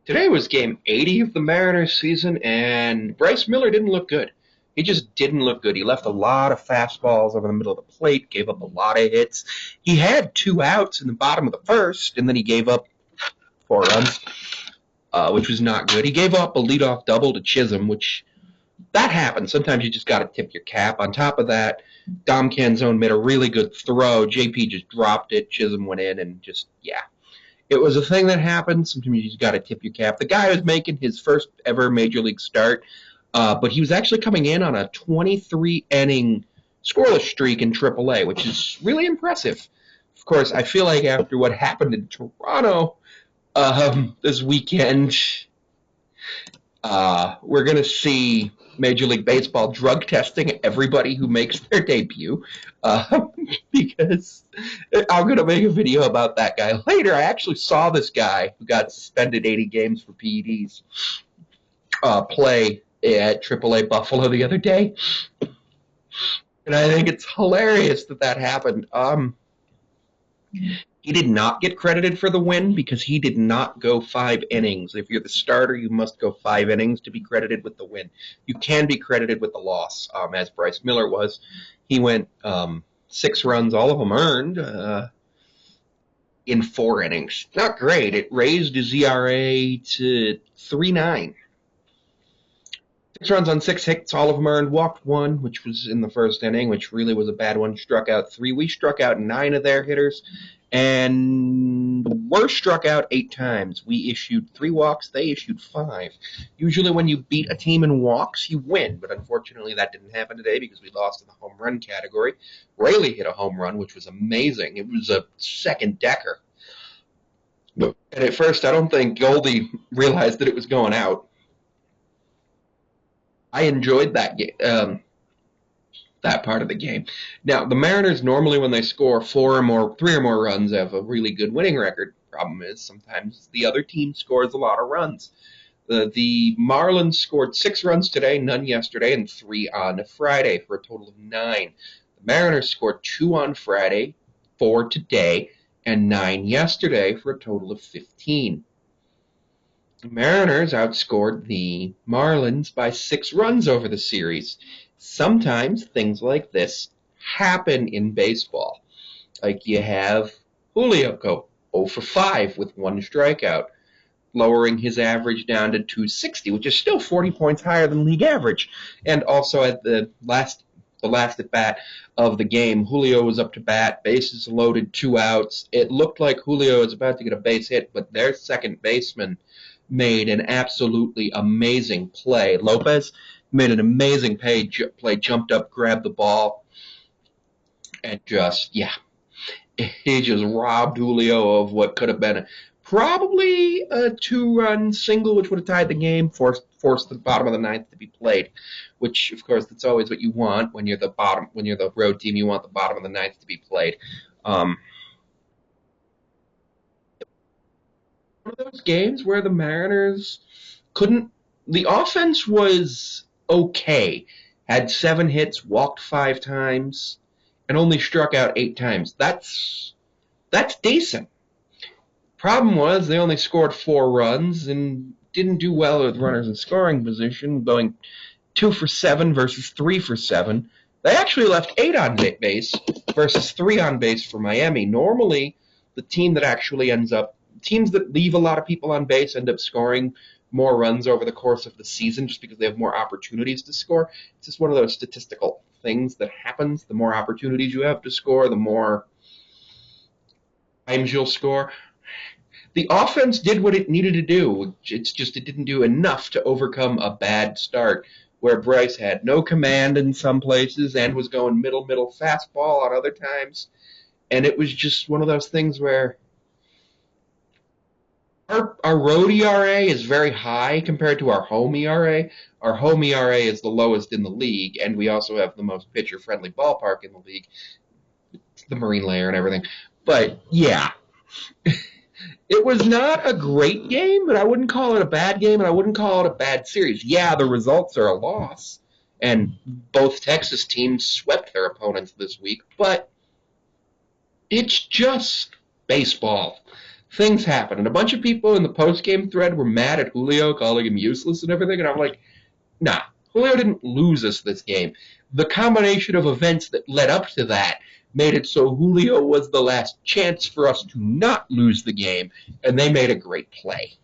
Today was game 80 of the Mariners season, and Bryce Miller didn't look good. He just didn't look good. He left a lot of fastballs over the middle of the plate, gave up a lot of hits. He had 2 outs in the bottom of the first, and then he gave up 4 runs, which was not good. He gave up a leadoff double to Chisholm, which that happens. Sometimes you just got to tip your cap. On top of that, Dom Canzone made a really good throw. JP just dropped it. Chisholm went in, and just, yeah. It was a thing that happened. Sometimes you just got to tip your cap. The guy was making his first ever major league start, but he was actually coming in on a 23-inning scoreless streak in AAA, which is really impressive. Of course, I feel like after what happened in Toronto this weekend, we're going to see Major League Baseball drug testing everybody who makes their debut, because I'm going to make a video about that guy later. I actually saw this guy who got suspended 80 games for PEDs play at AAA Buffalo the other day, and I think it's hilarious that happened. He did not get credited for the win because he did not go 5 innings. If you're the starter, you must go 5 innings to be credited with the win. You can be credited with the loss, as Bryce Miller was. He went 6 runs, all of them earned, in 4 innings. Not great. It raised his ERA to 3.9. 6 runs on 6 hits, all of them earned. Walked 1, which was in the first inning, which really was a bad one. Struck out 3. We struck out 9 of their hitters, and the worst struck out 8 times. We issued 3 walks. They issued 5. Usually when you beat a team in walks, you win, but unfortunately that didn't happen today because we lost in the home run category. Rayleigh hit a home run, which was amazing. It was a second-decker. And at first, I don't think Goldie realized that it was going out. I enjoyed that game, that part of the game. Now, the Mariners normally, when they score 3 or more runs, have a really good winning record. Problem is, sometimes the other team scores a lot of runs. The Marlins scored 6 runs today, none yesterday, and 3 on Friday for a total of 9. The Mariners scored 2 on Friday, 4 today, and 9 yesterday for a total of 15. The Mariners outscored the Marlins by 6 runs over the series. Sometimes things like this happen in baseball. Like you have Julio go 0 for 5 with 1 strikeout, lowering his average down to 260, which is still 40 points higher than league average. And also at the last at bat of the game, Julio was up to bat, bases loaded, 2 outs. It looked like Julio was about to get a base hit, but their second baseman made an absolutely amazing play. Lopez made an amazing play, jumped up, grabbed the ball, and he just robbed Julio of what could have been probably a 2-run single, which would have tied the game, forced the bottom of the 9th to be played, which, of course, that's always what you want when you're the road team. You want the bottom of the 9th to be played. One of those games where the Mariners the offense was okay, had 7 hits, walked 5 times, and only struck out 8 times. That's decent. Problem was they only scored 4 runs and didn't do well with runners in scoring position, going 2 for 7 versus 3 for 7. They actually left 8 on base versus 3 on base for Miami. Normally, the team that actually teams that leave a lot of people on base end up scoring more runs over the course of the season just because they have more opportunities to score. It's just one of those statistical things that happens. The more opportunities you have to score, the more times you'll score. The offense did what it needed to do. It's just it didn't do enough to overcome a bad start where Bryce had no command in some places and was going middle fastball on other times. And it was just one of those things where our road ERA is very high compared to our home ERA. Our home ERA is the lowest in the league, and we also have the most pitcher-friendly ballpark in the league. It's the Marine Layer and everything. But, yeah. It was not a great game, but I wouldn't call it a bad game, and I wouldn't call it a bad series. Yeah, the results are a loss, and both Texas teams swept their opponents this week, but it's just baseball. things happened. And a bunch of people in the post-game thread were mad at Julio, calling him useless and everything. And I'm like, nah, Julio didn't lose us this game. The combination of events that led up to that made it so Julio was the last chance for us to not lose the game, and they made a great play.